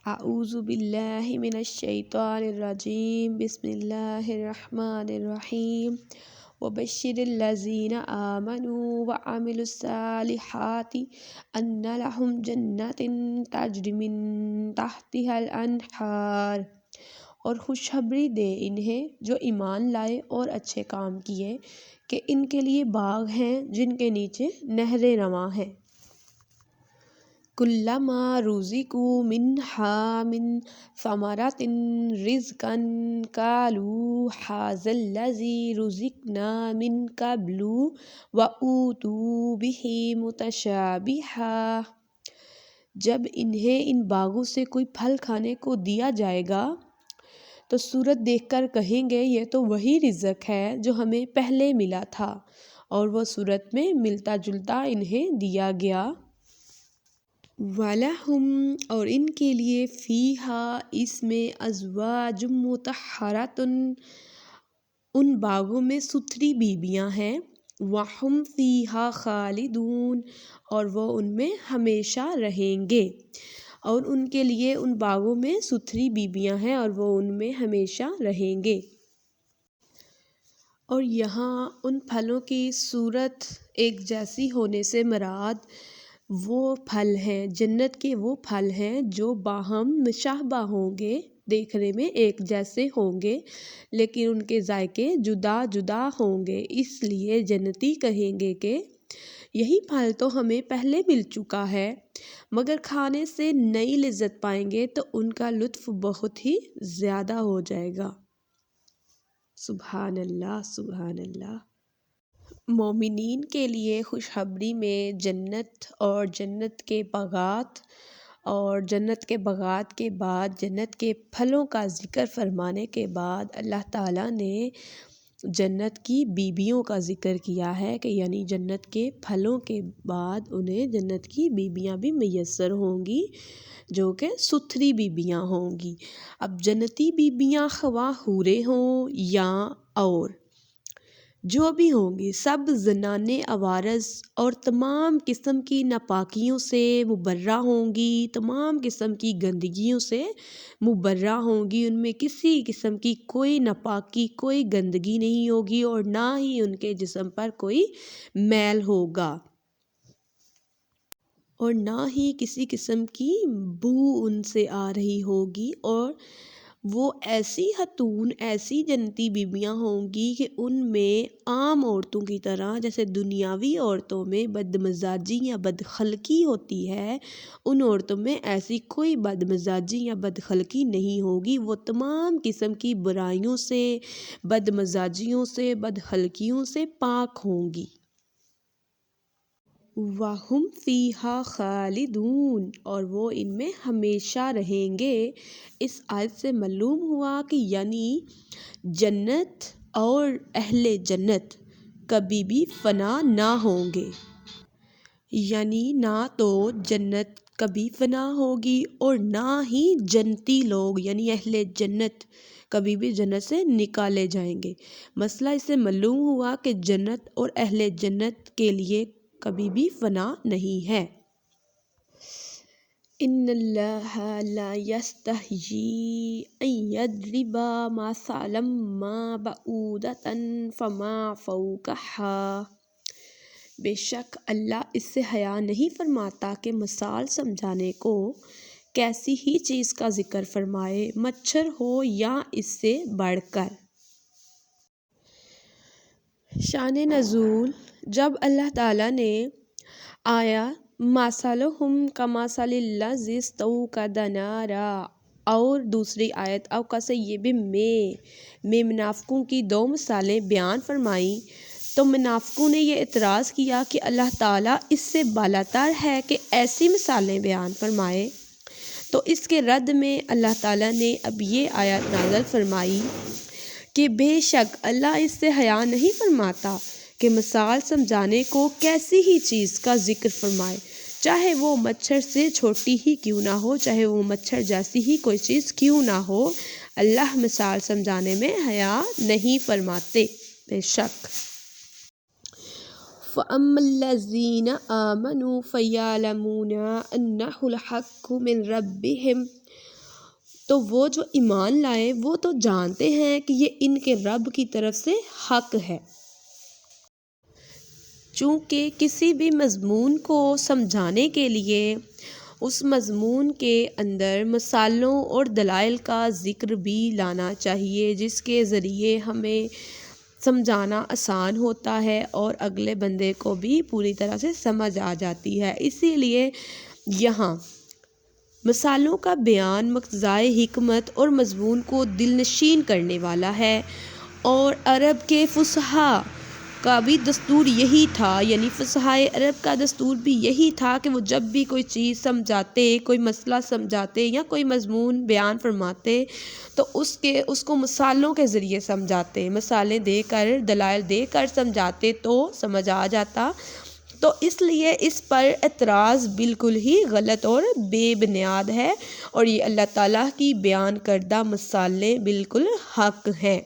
اعوذ باللہ من الشیطان الرجیم بسم اللہ الرحمن الرحیم وبشر الذین آمنوا وعملوا الصالحات ان لهم جنات تجری من تحتها الانہار، اور خوشخبری دے انہیں جو ایمان لائے اور اچھے کام کیے کہ ان کے لیے باغ ہیں جن کے نیچے نہریں رواں ہیں۔ کلما رزقوا منہا من ثمرۃ رزقا قالوا ھذا الذی رزقنا من قبل وأوتوا بہ متشابہا، جب انہیں ان باغوں سے کوئی پھل کھانے کو دیا جائے گا تو صورت دیکھ کر کہیں گے یہ تو وہی رزق ہے جو ہمیں پہلے ملا تھا، اور وہ صورت میں ملتا جلتا انہیں دیا گیا۔ وَلَهُمْ، اور ان کے لیے فِيهَا، اس میں أَزْوَاجٌ مُطَهَّرَةٌ، ان باغوں میں ستھری بیویاں ہیں، وَهُمْ فِيهَا خَالِدُونَ، اور وہ ان میں ہمیشہ رہیں گے، اور ان کے لیے ان باغوں میں ستھری بیویاں ہیں اور وہ ان میں ہمیشہ رہیں گے۔ اور یہاں ان پھلوں کی صورت ایک جیسی ہونے سے مراد وہ پھل ہیں، جنت کے وہ پھل ہیں جو باہم مشابہ ہوں گے، دیکھنے میں ایک جیسے ہوں گے لیکن ان کے ذائقے جدا جدا ہوں گے، اس لیے جنتی کہیں گے کہ یہی پھل تو ہمیں پہلے مل چکا ہے، مگر کھانے سے نئی لذت پائیں گے تو ان کا لطف بہت ہی زیادہ ہو جائے گا۔ سبحان اللہ، سبحان اللہ۔ مومنین کے لیے خوشخبری میں جنت اور جنت کے باغات، اور جنت کے باغات کے بعد جنت کے پھلوں کا ذکر فرمانے کے بعد اللہ تعالیٰ نے جنت کی بیویوں کا ذکر کیا ہے کہ یعنی جنت کے پھلوں کے بعد انہیں جنت کی بیویاں بھی میسر ہوں گی جو کہ ستھری بیویاں ہوں گی۔ اب جنتی بیویاں خواہ حوریں ہوں یا اور جو بھی ہوں گی، سب زنانیں عوارض اور تمام قسم کی ناپاکیوں سے مبرہ ہوں گی، تمام قسم کی گندگیوں سے مبرہ ہوں گی، ان میں کسی قسم کی کوئی ناپاکی، کوئی گندگی نہیں ہوگی، اور نہ ہی ان کے جسم پر کوئی میل ہوگا، اور نہ ہی کسی قسم کی بو ان سے آ رہی ہوگی، اور وہ ایسی خاتون، ایسی جنتی بیویاں ہوں گی کہ ان میں عام عورتوں کی طرح جیسے دنیاوی عورتوں میں بدمزاجی یا بدخلقی ہوتی ہے، ان عورتوں میں ایسی کوئی بدمزاجی یا بدخلقی نہیں ہوگی، وہ تمام قسم کی برائیوں سے، بدمزاجیوں سے، بدخلقیوں سے پاک ہوں گی۔ وَهُمْ فِيهَا خَالِدُونَ، اور وہ ان میں ہمیشہ رہیں گے۔ اس آیت سے معلوم ہوا کہ یعنی جنت اور اہل جنت کبھی بھی فنا نہ ہوں گے، یعنی نہ تو جنت کبھی فنا ہوگی اور نہ ہی جنتی لوگ یعنی اہل جنت کبھی بھی جنت سے نکالے جائیں گے۔ مسئلہ اس سے معلوم ہوا کہ جنت اور اہل جنت کے لیے کبھی بھی فنا نہیں ہے۔ ان اللہ لا یستحیی ان یضرب مثلا ما بعوضۃ فما فوقہا، بے شک اللہ اس سے حیا نہیں فرماتا کہ مثال سمجھانے کو کیسی ہی چیز کا ذکر فرمائے، مچھر ہو یا اس سے بڑھ کر۔ شان نزول، جب اللہ تعالیٰ نے آیا مثلہم کمثل الذی استوقد نارا، اور دوسری آیت او کصیب میں منافقوں کی دو مثالیں بیان فرمائیں، تو منافقوں نے یہ اعتراض کیا کہ اللہ تعالیٰ اس سے بالاتر ہے کہ ایسی مثالیں بیان فرمائے، تو اس کے رد میں اللہ تعالیٰ نے اب یہ آیت نازل فرمائی کہ بے شک اللہ اس سے حیا نہیں فرماتا کہ مثال سمجھانے کو کیسی ہی چیز کا ذکر فرمائے، چاہے وہ مچھر سے چھوٹی ہی کیوں نہ ہو، چاہے وہ مچھر جیسی ہی کوئی چیز کیوں نہ ہو، اللہ مثال سمجھانے میں حیا نہیں فرماتے، بے شک۔ فَأَمَّا الَّذِينَ آمَنُوا فَيَعْلَمُونَ أَنَّهُ الْحَقُّ مِن رَّبِّهِمْ، تو وہ جو ایمان لائے وہ تو جانتے ہیں کہ یہ ان کے رب کی طرف سے حق ہے۔ چونکہ کسی بھی مضمون کو سمجھانے کے لیے اس مضمون کے اندر مثالوں اور دلائل کا ذکر بھی لانا چاہیے، جس کے ذریعے ہمیں سمجھانا آسان ہوتا ہے اور اگلے بندے کو بھی پوری طرح سے سمجھ آ جاتی ہے۔ اسی لیے یہاں مثالوں کا بیان مقتضائے حکمت اور مضمون کو دل نشین کرنے والا ہے، اور عرب کے فصحاء کا بھی دستور یہی تھا، یعنی فصحائے عرب کا دستور بھی یہی تھا کہ وہ جب بھی کوئی چیز سمجھاتے، کوئی مسئلہ سمجھاتے یا کوئی مضمون بیان فرماتے تو اس کو مثالوں کے ذریعے سمجھاتے، مثالیں دے کر، دلائل دے کر سمجھاتے تو سمجھ آ جاتا۔ تو اس لیے اس پر اعتراض بالکل ہی غلط اور بے بنیاد ہے، اور یہ اللہ تعالیٰ کی بیان کردہ مثالیں بالکل حق ہیں۔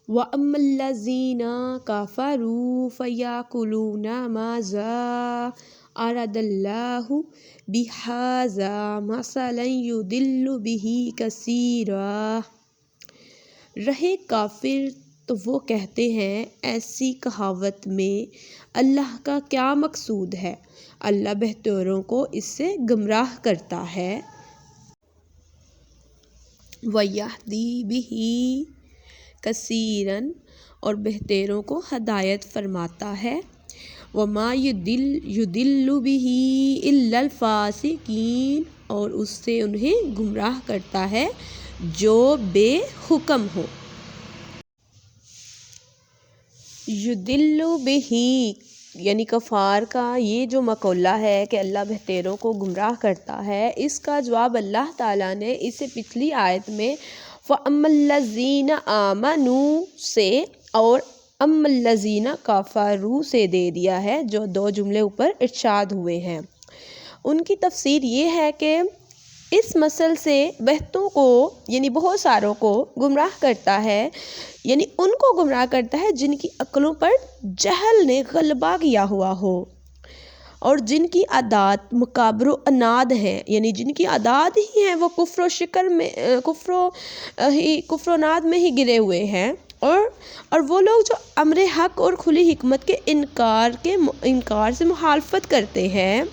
وَأَمَّا الَّذِينَ كَفَرُوا فَيَقُولُونَ مَاذَا أَرَادَ اللَّهُ بِهَذَا مَثَلًا يُضِلُّ بِهِ كَثِيرًا۔ رہے کافر تو وہ کہتے ہیں ایسی کہاوت میں اللہ کا کیا مقصود ہے، اللہ بہتروں کو اس سے گمراہ کرتا ہے۔ وَيَهْدِي بِهِ کثیراً، اور بہتروں کو ہدایت فرماتا ہے۔ وَمَا يُضِلُّ بِهِ إِلَّا الْفَاسِقِينَ، اور اس سے انہیں گمراہ کرتا ہے جو بے حکم ہو۔ یُضِلُّ بِهِ یعنی کفار کا یہ جو مقولہ ہے کہ اللہ بہتروں کو گمراہ کرتا ہے، اس کا جواب اللہ تعالیٰ نے اس سے پچھلی آیت میں فَأَمَّا الَّذِينَ آمَنُوا سے اور أَمَّا الَّذِينَ كَفَرُوا سے دے دیا ہے، جو دو جملے اوپر ارشاد ہوئے ہیں۔ ان کی تفسیر یہ ہے کہ اس مثل سے بہتوں کو یعنی بہت ساروں کو گمراہ کرتا ہے، یعنی ان کو گمراہ کرتا ہے جن کی عقلوں پر جہل نے غلبہ کیا ہوا ہو، اور جن کی عادات مکابر و عناد ہیں، یعنی جن کی عادات ہی ہیں وہ کفر و عناد میں ہی گرے ہوئے ہیں، اور وہ لوگ جو امر حق اور کھلی حکمت کے انکار سے مخالفت کرتے ہیں،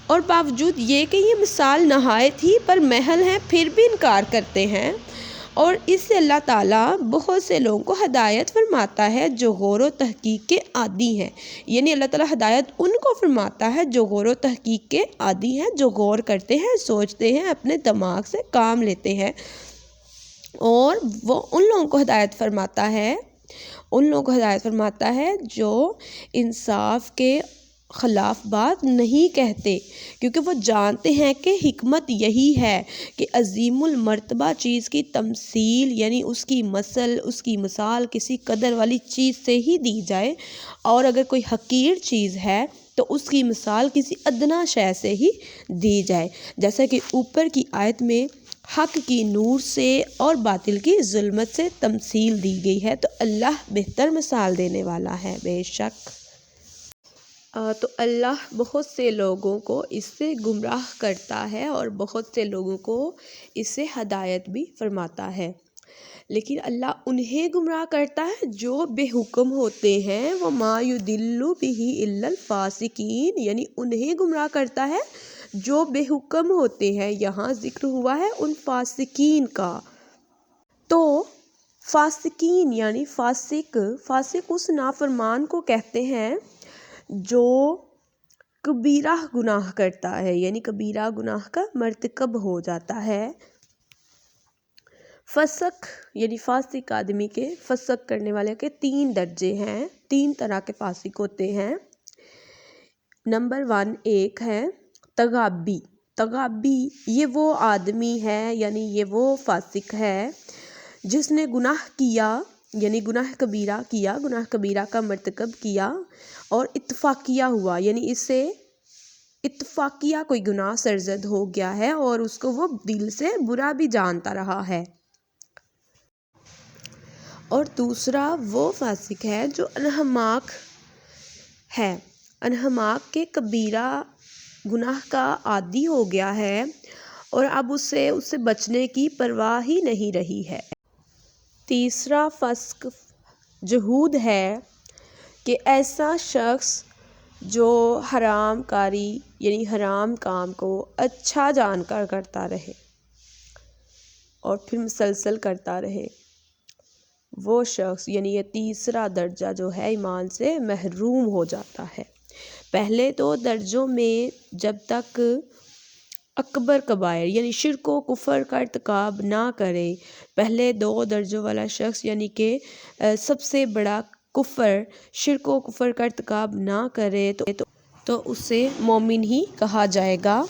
اور باوجود یہ کہ یہ مثال نہایت ہی پر محل ہے پھر بھی انکار کرتے ہیں، اور اس سے اللہ تعالیٰ بہت سے لوگوں کو ہدایت فرماتا ہے جو غور و تحقیق کے عادی ہیں، یعنی اللہ تعالیٰ ہدایت ان کو فرماتا ہے جو غور و تحقیق کے عادی ہیں، جو غور کرتے ہیں، سوچتے ہیں، اپنے دماغ سے کام لیتے ہیں، اور وہ ان لوگوں کو ہدایت فرماتا ہے جو انصاف کے خلاف بات نہیں کہتے، کیونکہ وہ جانتے ہیں کہ حکمت یہی ہے کہ عظیم المرتبہ چیز کی تمثیل یعنی اس کی مثال کسی قدر والی چیز سے ہی دی جائے، اور اگر کوئی حقیر چیز ہے تو اس کی مثال کسی ادنا شے سے ہی دی جائے، جیسا کہ اوپر کی آیت میں حق کی نور سے اور باطل کی ظلمت سے تمثیل دی گئی ہے، تو اللہ بہتر مثال دینے والا ہے بے شک۔ تو اللہ بہت سے لوگوں کو اس سے گمراہ کرتا ہے اور بہت سے لوگوں کو اس سے ہدایت بھی فرماتا ہے، لیکن اللہ انہیں گمراہ کرتا ہے جو بے حکم ہوتے ہیں۔ وَمَا يُضِلُّ بِهِ إِلَّا الْفَاسِقِينَ، یعنی انہیں گمراہ کرتا ہے جو بے حکم ہوتے ہیں۔ یہاں ذکر ہوا ہے ان فاسقین کا، تو فاسقین یعنی فاسق اس نافرمان کو کہتے ہیں جو کبیرہ گناہ کرتا ہے، یعنی کبیرہ گناہ کا مرتکب ہو جاتا ہے۔ فسق یعنی فاسق آدمی کے، فسق کرنے والے کے 3 درجے ہیں، 3 طرح کے فاسق ہوتے ہیں۔ نمبر 1 ایک ہے تغابی، یہ وہ آدمی ہے یعنی یہ وہ فاسق ہے جس نے گناہ کیا، یعنی گناہ کبیرہ کا مرتکب کیا اور اتفاقیہ ہوا، یعنی اس سے اتفاقیہ کوئی گناہ سرزد ہو گیا ہے اور اس کو وہ دل سے برا بھی جانتا رہا ہے۔ اور دوسرا وہ فاسق ہے جو انہماک ہے، انہماک کے کبیرہ گناہ کا عادی ہو گیا ہے اور اب اسے بچنے کی پرواہ ہی نہیں رہی ہے۔ تیسرا فسق جحود ہے کہ ایسا شخص جو حرام کاری یعنی حرام کام کو اچھا جان کر کرتا رہے اور پھر مسلسل کرتا رہے، وہ شخص یعنی یہ تیسرا درجہ جو ہے ایمان سے محروم ہو جاتا ہے۔ پہلے دو درجوں میں جب تک اکبر کبائر یعنی شرک و کفر کا ارتکاب نہ کرے، پہلے دو درجوں والا شخص یعنی کہ سب سے بڑا کفر شرک و کفر کا ارتکاب نہ کرے تو اسے مومن ہی کہا جائے گا۔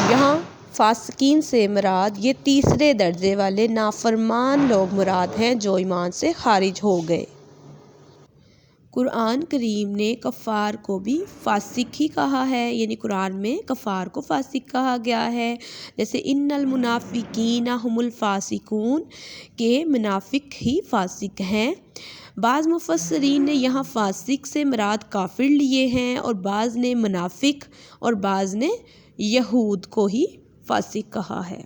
یہاں فاسقین سے مراد یہ تیسرے درجے والے نافرمان لوگ مراد ہیں جو ایمان سے خارج ہو گئے۔ قرآن کریم نے کفار کو بھی فاسق ہی کہا ہے، یعنی قرآن میں کفار کو فاسق کہا گیا ہے، جیسے ان المنافقین هم الفاسقون کہ منافق ہی فاسق ہیں۔ بعض مفسرین نے یہاں فاسق سے مراد کافر لیے ہیں اور بعض نے منافق اور بعض نے یہود کو ہی فاسق کہا ہے۔